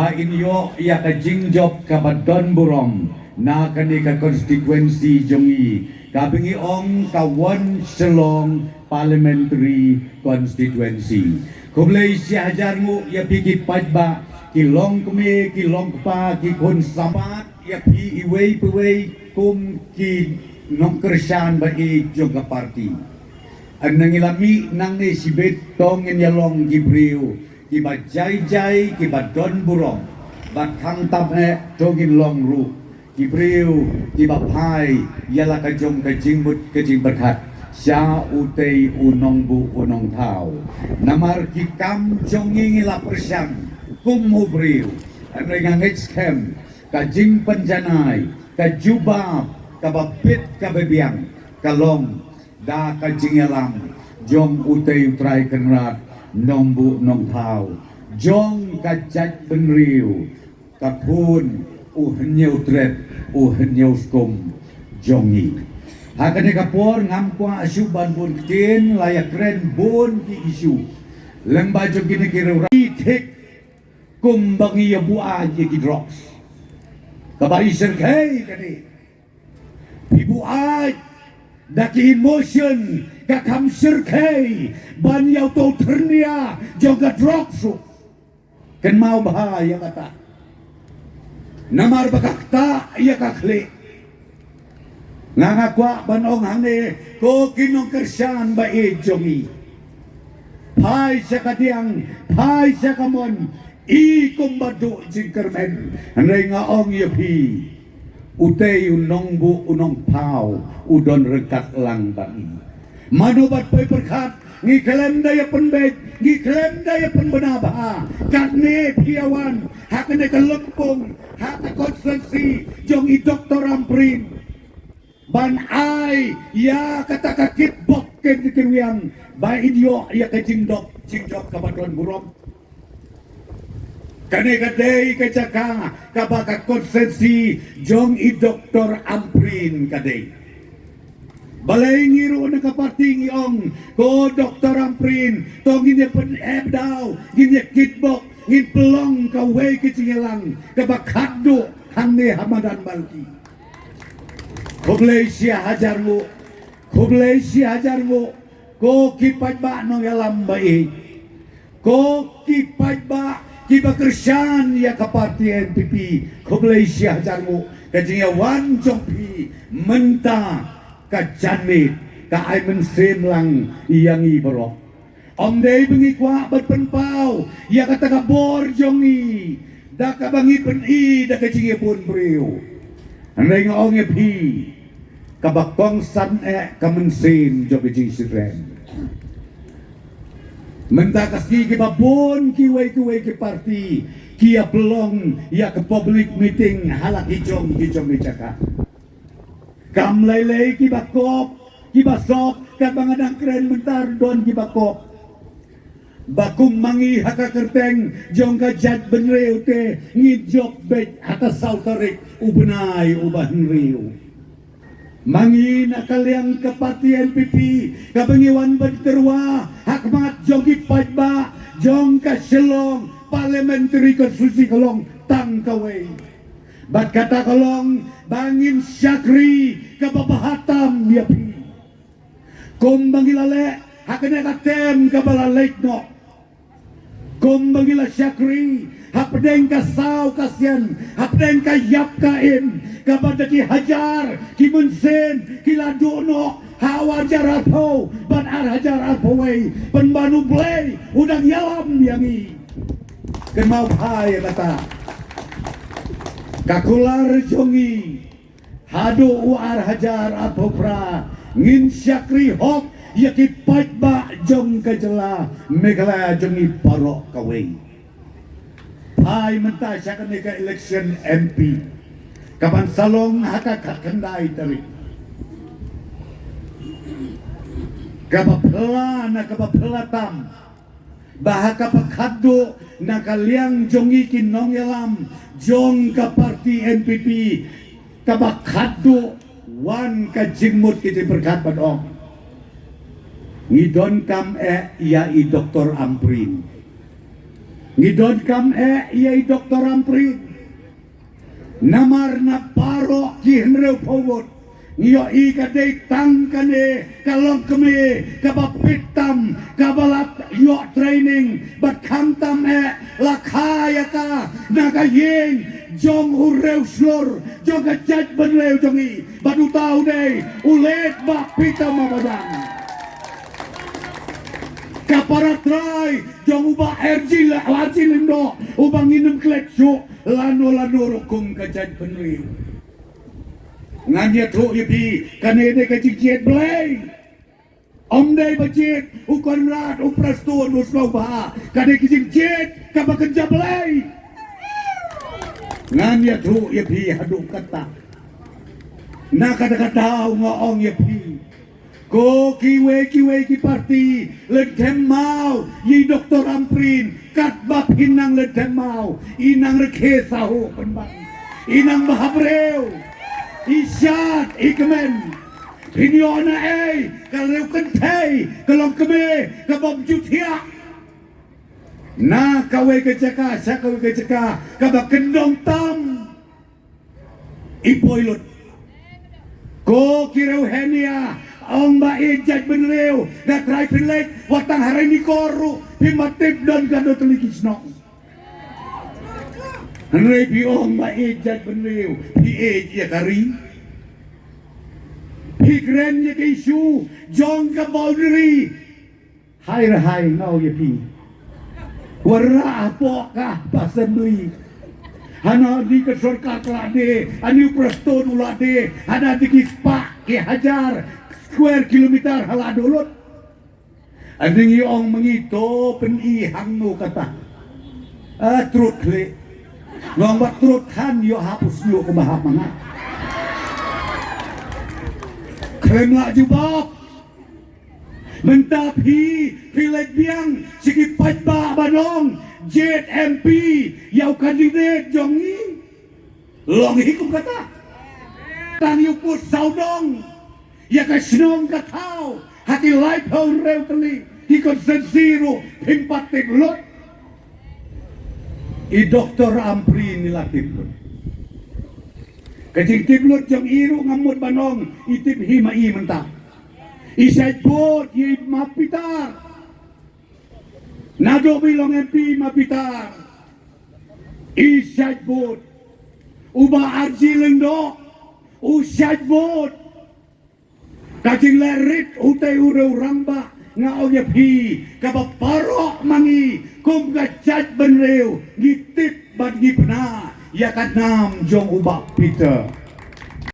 ba inyo ya ka jingjob ka badon burom na kani ka konstituensi jongi kabingi ong ka wan selong parliamentary constituency kumlay si hajar mo ya piki pajba kilong kumi kilong pa ki kun samat ya pi iway puway kum ki nong kersan ba i jong parti ang nangilami nang ni sibet tong inyalong gibriu kiba jai kiba don burong bat kang tabe togin long ru gibriu kiba pai yala ka jong ka jingbut ka jing berkat sya utei unong bu unong tau namar ki kam jong ngila persan kum mubriu ang ngangit skem ka jing panjanai ka jubab ka bapit ka bebiang kalong da ka jingelam jong utei utrai kenrat nombu nong thao jong kajat benriu kapun nyeu tret nyeu skum jongi hakane kapor ngam kwa asuban bun kin layak ren bun ki isu lembah jong kini kira itik kumbangi bu aje ki drops kabai serkai kani ibu aj daki emotion kakam serkai ban yau to ternia joga droksu ken mau bahaya kata namar bakakta iya kakli ngangakwa banong hane ko kinong kersan ba jongi pai sakadiang pai sakamon i kumbadu jingkermen hanay nga ong yapi utay unong bu unong pau udon rekat lang bagi manubat pay berkat ngiklem daya penbet ngiklem daya penbenaba katne piawan hakane kalempung haka konsensi jong i doktor amprin ban ai ya kata kakit bok ken dikirwiang ba idyo ya ka jingdok kabadon burom kane kadai kacaka kabaka konsensi jong i doktor amprin kadai balay ngiro na kaparting ong ko doktor amprin tong ginya pen daw ginya kitbok ngin pelong kaway kicingelang kabakado hande hamadan balki kublay siya hajar mo ko kipaj ba nong yalam bai ko kipaj ba kiba kersan ya ka parti NPP kublay siya hajar mo kajingya wan jongpi menta ka janit ka ay mensem lang iyang ibaro om day bengi kwa bat penpau ya kata ka bor jongi da ka bangi pen i da ka jingya pun breu anay nga ong pi ka bakong san ka mensem jo ka jing sirem mentakas ki babon kiway ki parti kia pelong ya ke public meeting halak hijong dicaka kam lay ki bakop ki basok ka bangadang keren mentar don ki bakop bakum mangi haka kerteng jong ka jat benreu te ngijok bet hata sautarik ubenai ubahan riu mangi nakaliang ke parti NPP kabengiwan berterwa hak mat jogi pajba jong ka selong parliamentary konstitusi kolong tangkaway bat kata kolong bangin syakri kababahatam yapi kumbangilale hakane katem kabalalek no kumbangila syakri hapdeng ka saw kasyan hapdeng ka yap kain kabada ki hajar ki munsen ki ladono hawajar atho ban ar hajar athowe penbanu play udang yalam yangi kemau hai kata kakular jongi hado uar hajar atho pra ngin syakri hok yaki pajba jong kajela megala jongi parok kawei hai mentah siya ka election MP kapan salong haka kakandai tari kapapela na kapapelatam bahaka pakado na kaliang jongi kinong yalam jong ka parti NPP kabakado wan ka jingmut kiti berkat padong ngidon kam ya i doktor amprin ngidon kam yai Dr. Ampri namar na paro ki henreu powot ngiyo i kadai tang kane kalong keme kabapitam kabalat yo training bat kamtam lakaya ka naga yeng jong ureu slor jong kajat benreu jongi badu tau dei ulet bak pitam mabadang kaparatrai jong uba erji la wajin lindo ubang inem klekso lano rukum kajat benreu nganya thuk yepi kanede kajit blay om dai bajit ukon rat uprastun uslau ba kade kijit kabakenja blay nganya thuk yepi hadu kata na kata ngoong yepi ko kiwe ki parti ledem mau yi Dr. Amprin kat bab hinang ledem mau inang rekhe sahu penbang inang bahabreu isyat ikemen pinyona kalau kentai kalau keme kabam jutia na kawe kecaka sakawe kecaka kabak kendong tam ipoilot ko kirau henia ong ba ijat benreu na try pilek watang hari ni koru pimatip dan kado telikisno Henry piong ba ijat benreu pi ya kari pi kren ya isu jong ka boundary hai ngau ya pi wara apo ka pasendui hana di ke sorka klade ani preston ulade hana di kispa ke hajar square kilometer haladolot anding iong mengito peni hangno kata trut kle ngong bat trut han yo hapus yo kebahap mana klem la jubab mentapi pilek biang sikipat ba banong JMP yau kandidat jongi long hikum kata tang yuput saudong ya kasnong katau hati light hong reu teli hikon sensiru pimpatik lot i Dr. Ampri nilatip lot kajing tiblot jong iru ngamut banong itip himai mentah isay bot yi mapitar nado bilong MP mapitar isay bot uba arji lendo usay bot kajing lerit utay ureu ramba ngao nyepi kabaparok mangi kum gajat benreu ngitip bad ngipna yakat nam jong uba Peter